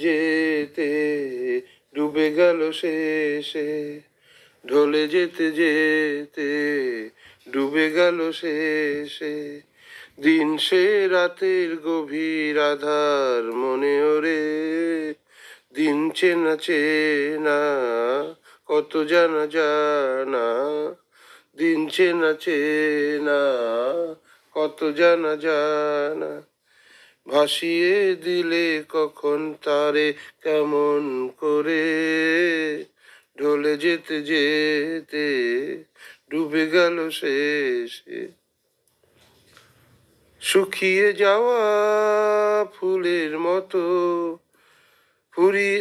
যেতে ডুবে গেল শেষে, ঢলে যেতে যেতে ডুবে গেল শেষে। দিন সে রাতের গভীর আধার মনে ওরে, দিন চেনা চেনা কত জানা জানা, দিন চেনা চেনা কত জানা জানা। ভাসিয়ে দিলে কখন তারে কেমন করে, ঢলে যেতে যেতে ডুবে গেল শেষে। শুকিয়ে যাওয়া ফুলের মতো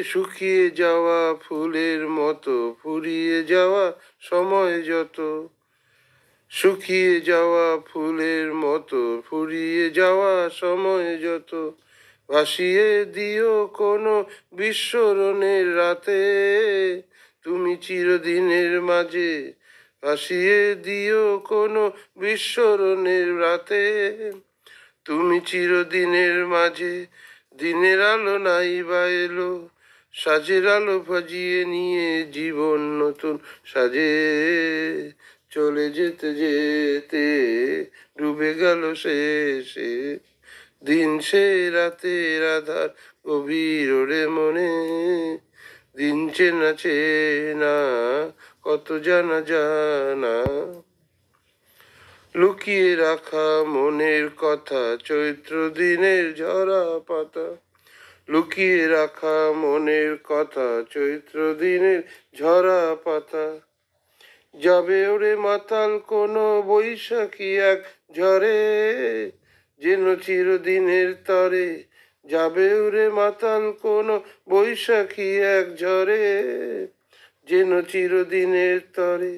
শুকিয়ে যাওয়া ফুলের মতো ফুরিয়ে যাওয়া সময় যত, শুকিয়ে যাওয়া ফুলের মতো ফুরিয়ে যাওয়া সময় যত। ভাসিয়ে দিও কোনো বিস্মরণের রাতে, তুমি চিরদিনের মাঝে। ভাসিয়ে দিও কোনো বিস্মরণের রাতে, তুমি চিরদিনের মাঝে। দিনের আলো নাই বা এলো, সাজের আলো ভাজিয়ে নিয়ে জীবন নতুন সাজে। চলে যেতে যেতে ডুবে গেল শেষে, দিন সে রাতের আধার গভীর ওরে মনে, দিন চেনা চেনা কত জানা জানা। লুকিয়ে রাখা মনের কথা চৈত্র দিনের ঝরা পাতা, লুকিয়ে রাখা মনের কথা চৈত্র দিনের ঝরা পাতা। যাবে ওরে মাতাল কোনো বৈশাখী এক ঝড়ে, যেন চিরদিনের তরে। যাবে ওরে মাতাল কোনো বৈশাখী এক ঝড়ে, যেন চিরদিনের তরে।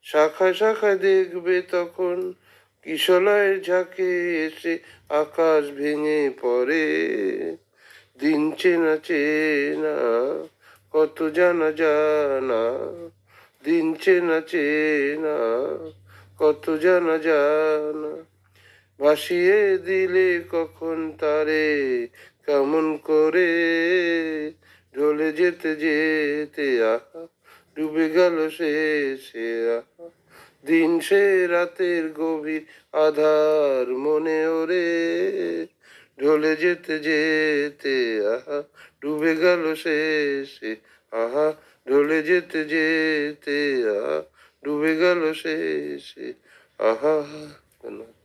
শাখা শাখা দেখবে তখন কিশলয়ের ঝাঁকে এসে আকাশ ভেঙে পড়ে, দিন চেনা চেনা কত জানা জানা, দিন চেনা চেনা কত জানা জানা। ভাসিয়ে দিলে কখন তারে কেমন করে, ঢলে যেতে যেতে আহা ডুবে গেল শেষে। আহা দিন সে রাতের গভীর আধার মনে ওরে, ঢলে যেতে যেতে আহা ডুবে গেল শেষে। আহা ঢলে যেতে যেতে আহা ডুবে গেল শেষে। আহা। ধন্যবাদ।